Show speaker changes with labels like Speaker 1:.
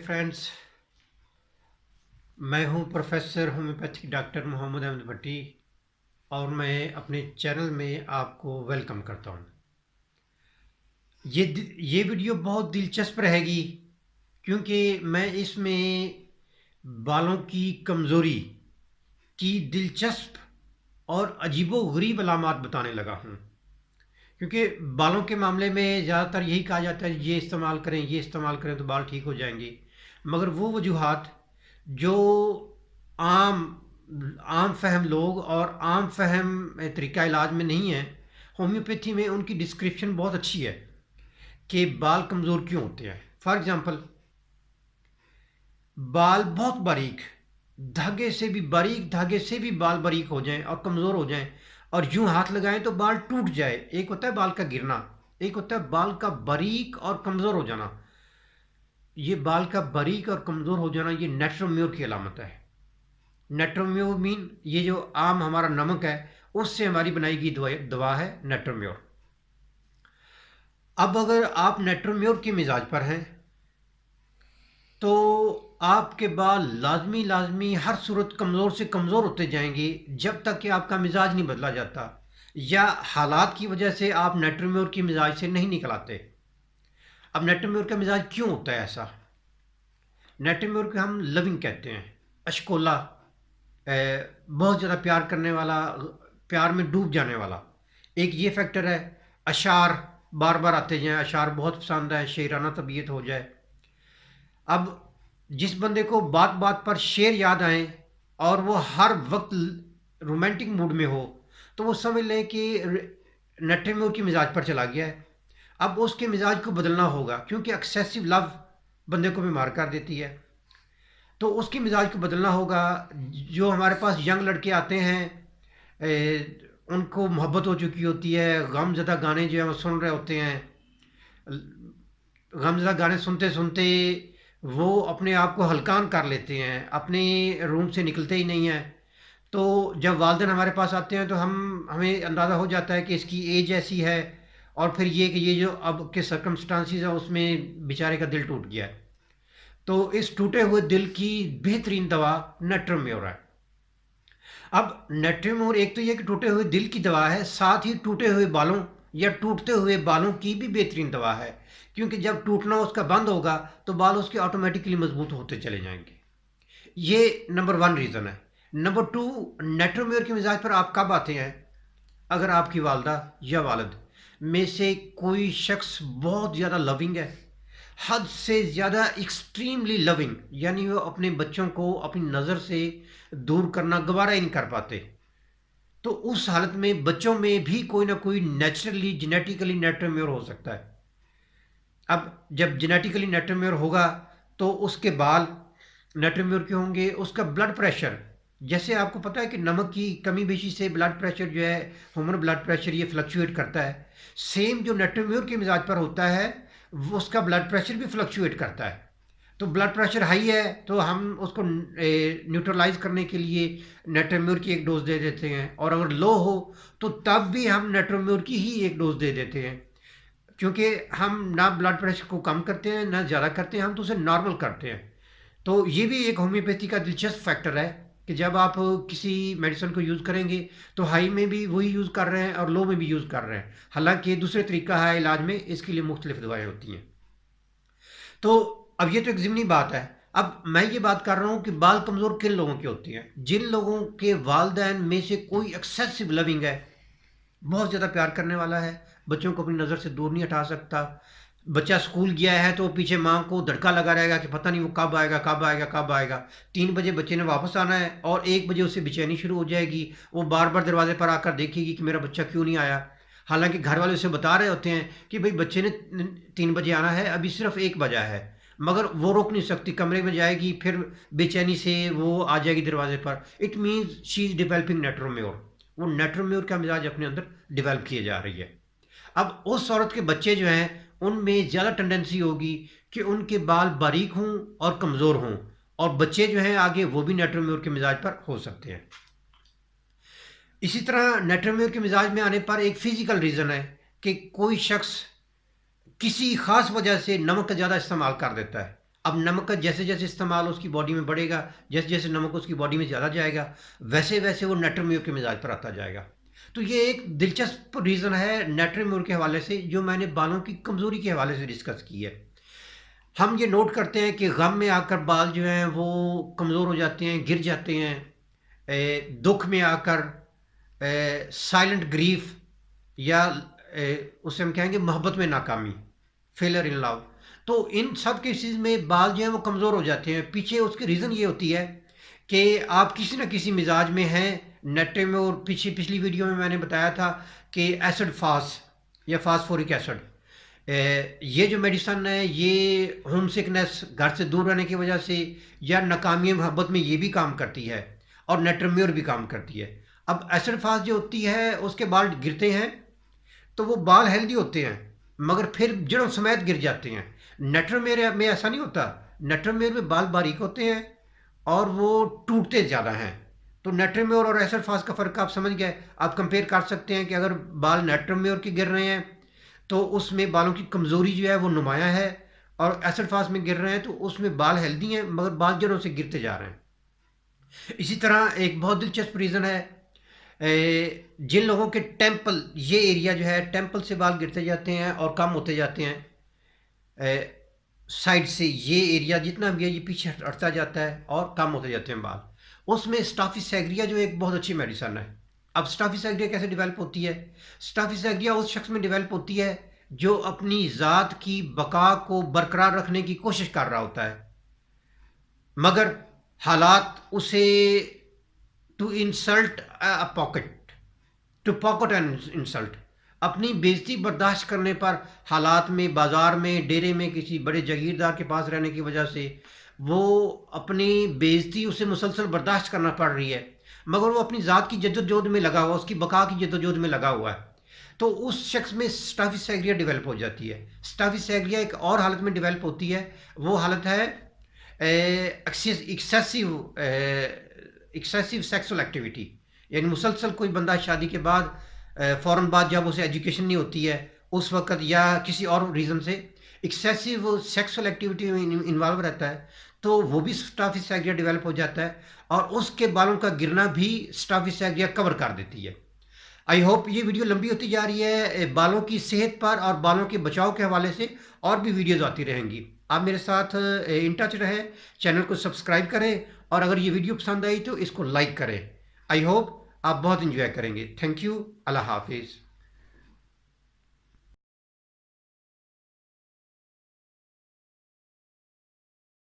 Speaker 1: Friends, मैं हूं professor homeopathic doctor Mohammad Ahmad Bhatti और मैं अपने चैनल में आपको वेलकम करता हूं। ये वीडियो बहुत दिलचस्प रहेगी क्योंकि मैं इसमें बालों की कमज़ोरी की दिलचस्प और अजीबो-गरीब अलामात बताने लगा हूं। क्योंकि बालों के मामले में ज़्यादातर यही कहा जाता है ये इस्तेमाल करें तो बाल ठीक हो जाएंगे, मगर वो वजूहात जो आम आम फहम लोग और आम फहम तरीका इलाज में नहीं है, होम्योपैथी में उनकी डिस्क्रिप्शन बहुत अच्छी है कि बाल कमज़ोर क्यों होते हैं। फॉर एग्ज़ाम्पल, बाल बहुत बारीक, बारीक धागे से भी बाल बारीक हो जाएं और कमज़ोर हो जाएं और यूं हाथ लगाएं तो बाल टूट जाए। एक होता है बाल का गिरना, एक होता है बाल का बारीक और कमज़ोर हो जाना। ये बाल का बारीक और कमज़ोर हो जाना ये नेट्रोम्योर की अलामत है। नेट्रोम्योर मीन ये जो आम हमारा नमक है उससे हमारी बनाई गई दवा है नेट्रोम्योर। अब अगर आप नेट्रोम्योर के मिजाज पर हैं तो आपके बाल लाजमी हर सूरत कमज़ोर से कमज़ोर होते जाएंगे जब तक कि आपका मिजाज नहीं बदला जाता या हालात की वजह से आप नेट्रोम्योर की मिजाज से नहीं निकल आते। अब नेट्रोम्योर का मिजाज क्यों होता है ऐसा? नेट्रोम्योर को हम लविंग कहते हैं, अशकोला, बहुत ज़्यादा प्यार करने वाला, प्यार में डूब जाने वाला। एक ये फैक्टर है। अशार बार बार आते जाएं, अशार बहुत पसंद है, शेराना तबीयत हो जाए। अब जिस बंदे को बात बात पर शेर याद आए और वो हर वक्त रोमांटिक मूड में हो तो वो समझ लें कि नेट्रोम्योर की मिजाज पर चला गया है। अब उसके मिजाज को बदलना होगा क्योंकि एक्सेसिव लव बंदे को बीमार कर देती है, तो उसकी मिजाज को बदलना होगा। जो हमारे पास यंग लड़के आते हैं, उनको मोहब्बत हो चुकी होती है, गमज़दा गाने जो हैं वो सुन रहे होते हैं, गमज़दा गाने सुनते सुनते वो अपने आप को हलकान कर लेते हैं, अपने रूम से निकलते ही नहीं हैं। तो जब वालिदैन हमारे पास आते हैं तो हमें अंदाज़ा हो जाता है कि इसकी एज ऐसी है और फिर ये कि ये जो अब के सर्कमस्टांसिस हैं उसमें बेचारे का दिल टूट गया है। तो इस टूटे हुए दिल की बेहतरीन दवा नेट्रोम्योर है। अब नेट्रोम्योर एक तो ये कि टूटे हुए दिल की दवा है, साथ ही टूटे हुए बालों या टूटते हुए बालों की भी बेहतरीन दवा है, क्योंकि जब टूटना उसका बंद होगा तो बाल उसके ऑटोमेटिकली मजबूत होते चले जाएंगे। ये नंबर वन रीज़न है। नंबर टू, नेट्रोम्योर के मिजाज पर आप कब आते हैं? अगर आपकी वालदा या वालिद में से कोई शख्स बहुत ज़्यादा लविंग है, हद से ज़्यादा एक्सट्रीमली लविंग, यानी वो अपने बच्चों को अपनी नज़र से दूर करना गवारा ही नहीं कर पाते, तो उस हालत में बच्चों में भी कोई ना कोई नेचुरली जेनेटिकली नेट्रोम्योर हो सकता है। अब जब जेनेटिकली नेट्रोम्योर होगा तो उसके बाल नेट्रोम्योर के होंगे। उसका ब्लड प्रेशर, जैसे आपको पता है कि नमक की कमी बेशी से ब्लड प्रेशर जो है, ह्यूमन ब्लड प्रेशर, ये फ्लक्चुएट करता है। सेम जो नेट्रोम्योर के मिजाज पर होता है वो उसका ब्लड प्रेशर भी फ्लक्चुएट करता है। तो ब्लड प्रेशर हाई है तो हम उसको न्यूट्रलाइज करने के लिए नेट्रोम्योर की एक डोज दे देते हैं, और अगर लो हो तो तब भी हम नेट्रोम्योर की ही एक डोज दे देते हैं, क्योंकि हम ना ब्लड प्रेशर को कम करते हैं ना ज़्यादा करते हैं, हम तो उसे नॉर्मल करते हैं। तो ये भी एक होम्योपैथी का दिलचस्प फैक्टर है कि जब आप किसी मेडिसिन को यूज़ करेंगे तो हाई में भी वही यूज़ कर रहे हैं और लो में भी यूज़ कर रहे हैं। हालांकि दूसरे तरीका है इलाज में, इसके लिए मुख्तलिफ दवाएँ होती हैं। तो अब ये तो एक ज़िमनी बात है। अब मैं ये बात कर रहा हूँ कि बाल कमज़ोर किन लोगों के होती हैं? जिन लोगों के वालिदैन में से कोई एक्सेसिव लविंग है, बहुत ज़्यादा प्यार करने वाला है, बच्चों को अपनी नज़र से दूर नहीं हटा सकता। बच्चा स्कूल गया है तो पीछे माँ को धड़का लगा रहेगा कि पता नहीं वो कब आएगा, कब आएगा, कब आएगा। 3 बजे बच्चे ने वापस आना है और 1 बजे उसे बेचैनी शुरू हो जाएगी। वो बार बार दरवाजे पर आकर देखेगी कि मेरा बच्चा क्यों नहीं आया। हालांकि घर वाले उसे बता रहे होते हैं कि भाई बच्चे ने 3 बजे आना है, अभी सिर्फ 1 बजा है, मगर वो रोक नहीं सकती, कमरे में जाएगी, फिर बेचैनी से वो आ जाएगी दरवाजे पर। It means she is developing नेट्रोम्योर। वो नेट्रोम्योर का मिजाज अपने अंदर डिवेल्प किए जा रही है। अब उस औरत के बच्चे जो हैं उनमें ज़्यादा टेंडेंसी होगी कि उनके बाल बारीक हों और कमज़ोर हों, और बच्चे जो हैं आगे वो भी नेट्रोम्योर के मिजाज पर हो सकते हैं। इसी तरह नेट्रोम्योर के मिजाज में आने पर एक फ़िज़िकल रीज़न है कि कोई शख्स किसी ख़ास वजह से नमक का ज़्यादा इस्तेमाल कर देता है। اب نمک کا جیسے جیسے استعمال اس کی باڈی میں بڑھے گا، جیسے جیسے نمک اس کی باڈی میں زیادہ جائے گا، ویسے ویسے وہ نیٹرمیور کے مزاج پر آتا جائے گا۔ تو یہ ایک دلچسپ ریزن ہے نیٹرمیور کے حوالے سے، جو میں نے بالوں کی کمزوری کے حوالے سے ڈسکس کی ہے۔ ہم یہ نوٹ کرتے ہیں کہ غم میں آ کر بال جو ہیں وہ کمزور ہو جاتے ہیں، گر جاتے ہیں، دکھ میں آ کر سائلنٹ گریف، یا اسے ہم کہیں گے محبت میں ناکامی، فیلر ان لو، تو ان سب کیسز میں بال جو ہیں وہ کمزور ہو جاتے ہیں۔ پیچھے اس کی ریزن یہ ہوتی ہے کہ آپ کسی نہ کسی مزاج میں ہیں، نیٹے میں، اور پچھلی ویڈیو میں نے بتایا تھا کہ ایسڈ فاس یا فاسفورک ایسڈ، یہ جو میڈیسن ہے یہ ہوم سکنس، گھر سے دور رہنے کی وجہ سے، یا ناکامی محبت میں یہ بھی کام کرتی ہے، اور نیٹرمیور بھی کام کرتی ہے۔ اب ایسڈ فاس جو ہوتی ہے اس کے بال گرتے ہیں تو وہ بال ہیلدی ہوتے ہیں، مگر پھر جڑوں سمیت گر جاتے ہیں۔ نیٹرمیور میں ایسا نہیں ہوتا، نیٹرمیور میں بال باریک ہوتے ہیں اور وہ ٹوٹتے زیادہ ہیں۔ تو نیٹرمیور اور ایسڈ فاس کا فرق آپ سمجھ گئے۔ آپ کمپیئر کر سکتے ہیں کہ اگر بال نیٹرمیور کے گر رہے ہیں تو اس میں بالوں کی کمزوری جو ہے وہ نمایاں ہے، اور ایسڈ فاس میں گر رہے ہیں تو اس میں بال ہیلدی ہیں مگر بال جڑوں سے گرتے جا رہے ہیں۔ اسی طرح ایک بہت دلچسپ ریزن ہے، جن لوگوں کے ٹیمپل، یہ ایریا جو ہے ٹیمپل سے بال گرتے جاتے ہیں اور کم ہوتے جاتے ہیں، سائڈ سے یہ ایریا جتنا بھی ہے یہ پیچھے ہٹتا جاتا ہے اور کم ہوتے جاتے ہیں بال، اس میں اسٹافی سیگریا جو ایک بہت اچھی میڈیسن ہے۔ اب اسٹافی سیگریا کیسے ڈیولپ ہوتی ہے؟ اسٹافی سیگریا اس شخص میں ڈیولپ ہوتی ہے جو اپنی ذات کی بقا کو برقرار رکھنے کی کوشش کر رہا ہوتا ہے، مگر حالات اسے to insult pocket, to pocket and insult, اپنی بےزتی برداشت کرنے پر، حالات میں، بازار میں، ڈیرے میں، کسی بڑے جاگیردار کے پاس رہنے کی وجہ سے وہ اپنی بےزتی اسے مسلسل برداشت کرنا پڑ رہی ہے، مگر وہ اپنی ذات کی جدوجہد میں لگا ہوا، اس کی بقا کی جدوجہد میں لگا ہوا ہے، تو اس شخص میں اسٹافی سیگریا ڈیولپ ہو جاتی ہے۔ اسٹافی سیگریا ایک اور حالت میں ڈیولپ ہوتی ہے، وہ حالت ہے ایکسیسو سیکسول ایکٹیویٹی، یعنی مسلسل کوئی بندہ شادی کے بعد فوراً بعد جب اسے ایجوکیشن نہیں ہوتی ہے اس وقت، یا کسی اور ریزن سے ایکسیسو سیکسول ایکٹیویٹی میں انوالو رہتا ہے، تو وہ بھی اسٹافی سیگریا ڈیولپ ہو جاتا ہے، اور اس کے بالوں کا گرنا بھی اسٹافی سیگریا کور کر دیتی ہے۔ آئی ہوپ یہ ویڈیو لمبی ہوتی جا رہی ہے، بالوں کی صحت پر اور بالوں کے بچاؤ کے حوالے سے اور بھی ویڈیوز آتی رہیں گی۔ آپ میرے ساتھ ان ٹچ رہیں، چینل کو سبسکرائب کریں، اور اگر یہ ویڈیو پسند آئی تو اس کو لائک کریں۔ آئی ہوپ آپ بہت انجوائے کریں گے۔ تھینک یو، اللہ حافظ۔